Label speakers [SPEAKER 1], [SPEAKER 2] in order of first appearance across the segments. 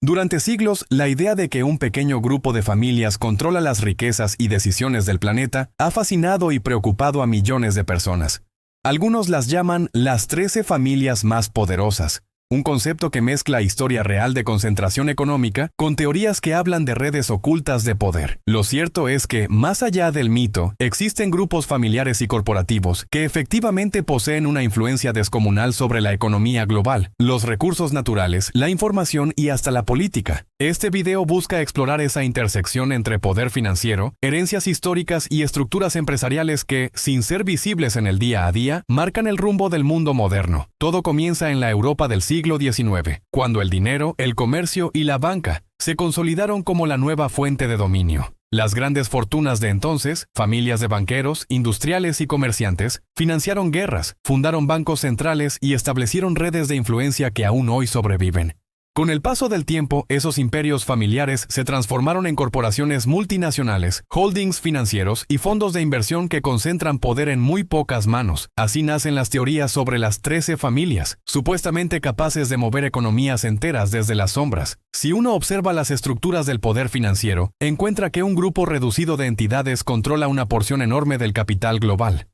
[SPEAKER 1] Durante siglos, la idea de que un pequeño grupo de familias controla las riquezas y decisiones del planeta ha fascinado y preocupado a millones de personas. Algunos las llaman las 13 familias más poderosas, un concepto que mezcla historia real de concentración económica con teorías que hablan de redes ocultas de poder. Lo cierto es que, más allá del mito, existen grupos familiares y corporativos que efectivamente poseen una influencia descomunal sobre la economía global, los recursos naturales, la información y hasta la política. Este video busca explorar esa intersección entre poder financiero, herencias históricas y estructuras empresariales que, sin ser visibles en el día a día, marcan el rumbo del mundo moderno. Todo comienza en la Europa del siglo XIX, cuando el dinero, el comercio y la banca se consolidaron como la nueva fuente de dominio. Las grandes fortunas de entonces, familias de banqueros, industriales y comerciantes, financiaron guerras, fundaron bancos centrales y establecieron redes de influencia que aún hoy sobreviven. Con el paso del tiempo, esos imperios familiares se transformaron en corporaciones multinacionales, holdings financieros y fondos de inversión que concentran poder en muy pocas manos. Así nacen las teorías sobre las 13 familias, supuestamente capaces de mover economías enteras desde las sombras. Si uno observa las estructuras del poder financiero, encuentra que un grupo reducido de entidades controla una porción enorme del capital global.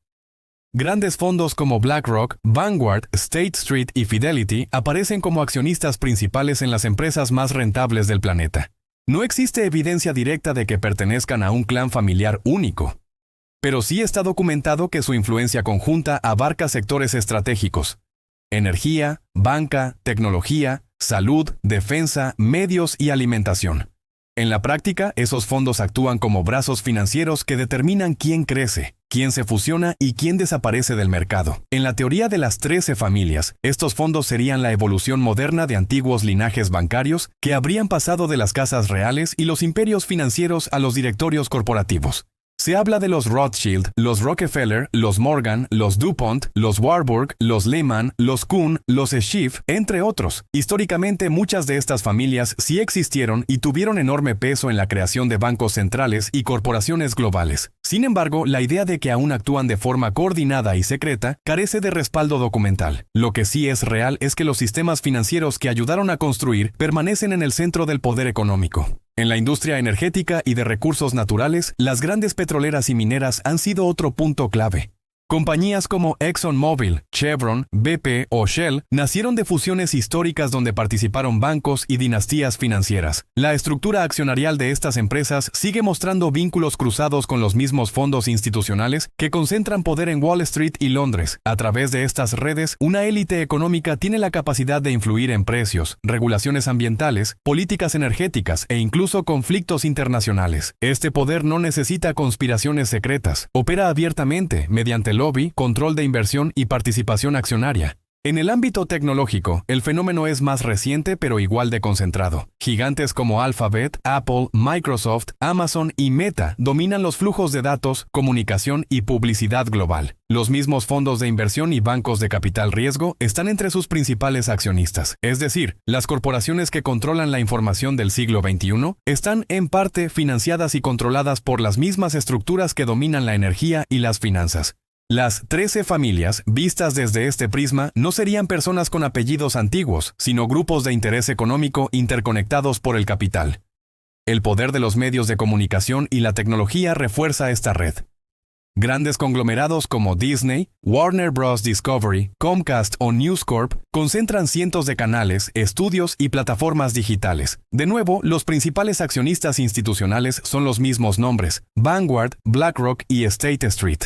[SPEAKER 1] Grandes fondos como BlackRock, Vanguard, State Street y Fidelity aparecen como accionistas principales en las empresas más rentables del planeta. No existe evidencia directa de que pertenezcan a un clan familiar único, pero sí está documentado que su influencia conjunta abarca sectores estratégicos: energía, banca, tecnología, salud, defensa, medios y alimentación. En la práctica, esos fondos actúan como brazos financieros que determinan quién crece, quién se fusiona y quién desaparece del mercado. En la teoría de las 13 familias, estos fondos serían la evolución moderna de antiguos linajes bancarios que habrían pasado de las casas reales y los imperios financieros a los directorios corporativos. Se habla de los Rothschild, los Rockefeller, los Morgan, los DuPont, los Warburg, los Lehman, los Kuhn, los Schiff, entre otros. Históricamente, muchas de estas familias sí existieron y tuvieron enorme peso en la creación de bancos centrales y corporaciones globales. Sin embargo, la idea de que aún actúan de forma coordinada y secreta carece de respaldo documental. Lo que sí es real es que los sistemas financieros que ayudaron a construir permanecen en el centro del poder económico. En la industria energética y de recursos naturales, las grandes petroleras y mineras han sido otro punto clave. Compañías como ExxonMobil, Chevron, BP o Shell nacieron de fusiones históricas donde participaron bancos y dinastías financieras. La estructura accionarial de estas empresas sigue mostrando vínculos cruzados con los mismos fondos institucionales que concentran poder en Wall Street y Londres. A través de estas redes, una élite económica tiene la capacidad de influir en precios, regulaciones ambientales, políticas energéticas e incluso conflictos internacionales. Este poder no necesita conspiraciones secretas, opera abiertamente mediante lobby, control de inversión y participación accionaria. En el ámbito tecnológico, el fenómeno es más reciente pero igual de concentrado. Gigantes como Alphabet, Apple, Microsoft, Amazon y Meta dominan los flujos de datos, comunicación y publicidad global. Los mismos fondos de inversión y bancos de capital riesgo están entre sus principales accionistas. Es decir, las corporaciones que controlan la información del siglo XXI están en parte financiadas y controladas por las mismas estructuras que dominan la energía y las finanzas. Las 13 familias, vistas desde este prisma, no serían personas con apellidos antiguos, sino grupos de interés económico interconectados por el capital. El poder de los medios de comunicación y la tecnología refuerza esta red. Grandes conglomerados como Disney, Warner Bros. Discovery, Comcast o News Corp concentran cientos de canales, estudios y plataformas digitales. De nuevo, los principales accionistas institucionales son los mismos nombres: Vanguard, BlackRock y State Street.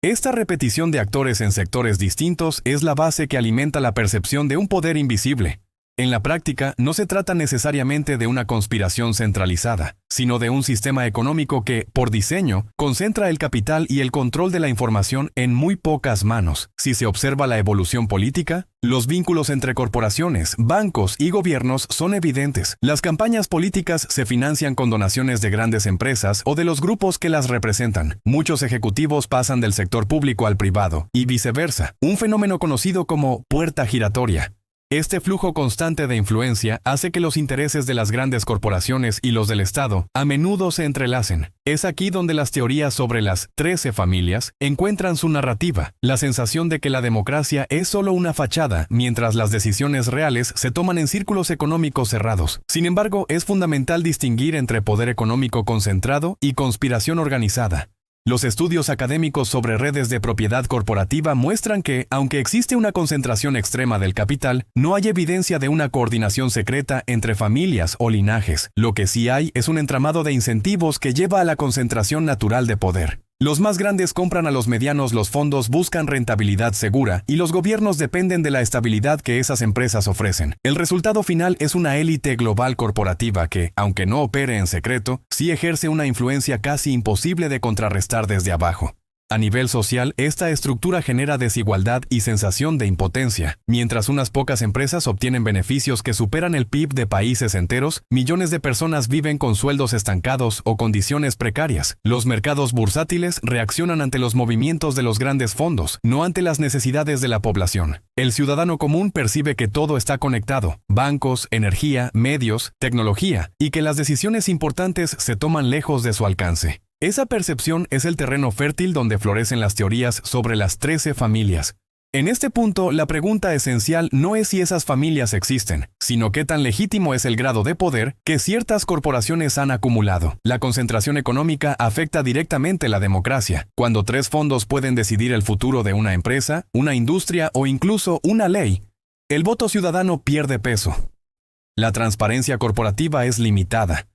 [SPEAKER 1] Esta repetición de actores en sectores distintos es la base que alimenta la percepción de un poder invisible. En la práctica, no se trata necesariamente de una conspiración centralizada, sino de un sistema económico que, por diseño, concentra el capital y el control de la información en muy pocas manos. Si se observa la evolución política, los vínculos entre corporaciones, bancos y gobiernos son evidentes. Las campañas políticas se financian con donaciones de grandes empresas o de los grupos que las representan. Muchos ejecutivos pasan del sector público al privado, y viceversa, un fenómeno conocido como puerta giratoria. Este flujo constante de influencia hace que los intereses de las grandes corporaciones y los del Estado a menudo se entrelacen. Es aquí donde las teorías sobre las 13 familias encuentran su narrativa, la sensación de que la democracia es solo una fachada, mientras las decisiones reales se toman en círculos económicos cerrados. Sin embargo, es fundamental distinguir entre poder económico concentrado y conspiración organizada. Los estudios académicos sobre redes de propiedad corporativa muestran que, aunque existe una concentración extrema del capital, no hay evidencia de una coordinación secreta entre familias o linajes. Lo que sí hay es un entramado de incentivos que lleva a la concentración natural de poder. Los más grandes compran a los medianos, los fondos buscan rentabilidad segura y los gobiernos dependen de la estabilidad que esas empresas ofrecen. El resultado final es una élite global corporativa que, aunque no opere en secreto, sí ejerce una influencia casi imposible de contrarrestar desde abajo. A nivel social, esta estructura genera desigualdad y sensación de impotencia. Mientras unas pocas empresas obtienen beneficios que superan el PIB de países enteros, millones de personas viven con sueldos estancados o condiciones precarias. Los mercados bursátiles reaccionan ante los movimientos de los grandes fondos, no ante las necesidades de la población. El ciudadano común percibe que todo está conectado: bancos, energía, medios, tecnología, y que las decisiones importantes se toman lejos de su alcance. Esa percepción es el terreno fértil donde florecen las teorías sobre las 13 familias. En este punto, la pregunta esencial no es si esas familias existen, sino qué tan legítimo es el grado de poder que ciertas corporaciones han acumulado. La concentración económica afecta directamente la democracia. Cuando 3 fondos pueden decidir el futuro de una empresa, una industria o incluso una ley, el voto ciudadano pierde peso. La transparencia corporativa es limitada.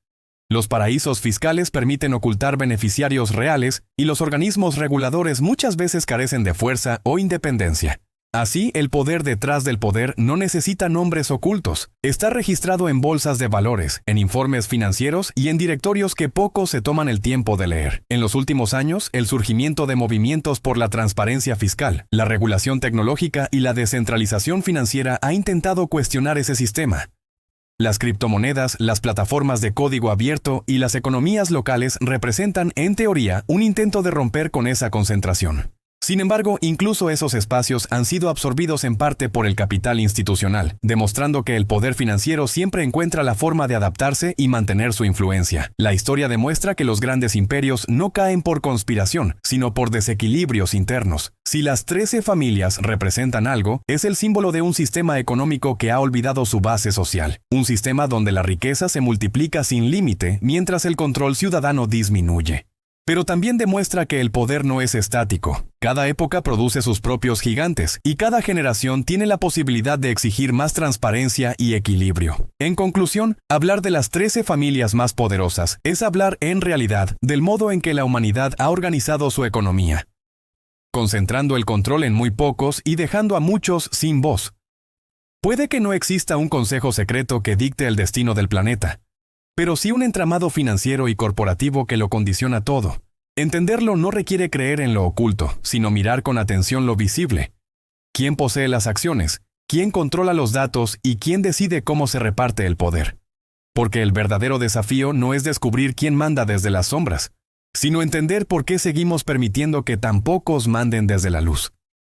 [SPEAKER 1] Los paraísos fiscales permiten ocultar beneficiarios reales y los organismos reguladores muchas veces carecen de fuerza o independencia. Así, el poder detrás del poder no necesita nombres ocultos. Está registrado en bolsas de valores, en informes financieros y en directorios que pocos se toman el tiempo de leer. En los últimos años, el surgimiento de movimientos por la transparencia fiscal, la regulación tecnológica y la descentralización financiera ha intentado cuestionar ese sistema. Las criptomonedas, las plataformas de código abierto y las economías locales representan, en teoría, un intento de romper con esa concentración. Sin embargo, incluso esos espacios han sido absorbidos en parte por el capital institucional, demostrando que el poder financiero siempre encuentra la forma de adaptarse y mantener su influencia. La historia demuestra que los grandes imperios no caen por conspiración, sino por desequilibrios internos. Si las 13 familias representan algo, es el símbolo de un sistema económico que ha olvidado su base social. Un sistema donde la riqueza se multiplica sin límite, mientras el control ciudadano disminuye. Pero también demuestra que el poder no es estático. Cada época produce sus propios gigantes, y cada generación tiene la posibilidad de exigir más transparencia y equilibrio. En conclusión, hablar de las 13 familias más poderosas es hablar en realidad del modo en que la humanidad ha organizado su economía, concentrando el control en muy pocos y dejando a muchos sin voz. Puede que no exista un consejo secreto que dicte el destino del planeta, pero sí un entramado financiero y corporativo que lo condiciona todo. Entenderlo no requiere creer en lo oculto, sino mirar con atención lo visible. ¿Quién posee las acciones? ¿Quién controla los datos? ¿Y quién decide cómo se reparte el poder? Porque el verdadero desafío no es descubrir quién manda desde las sombras, sino entender por qué seguimos permitiendo que tan pocos manden desde la luz.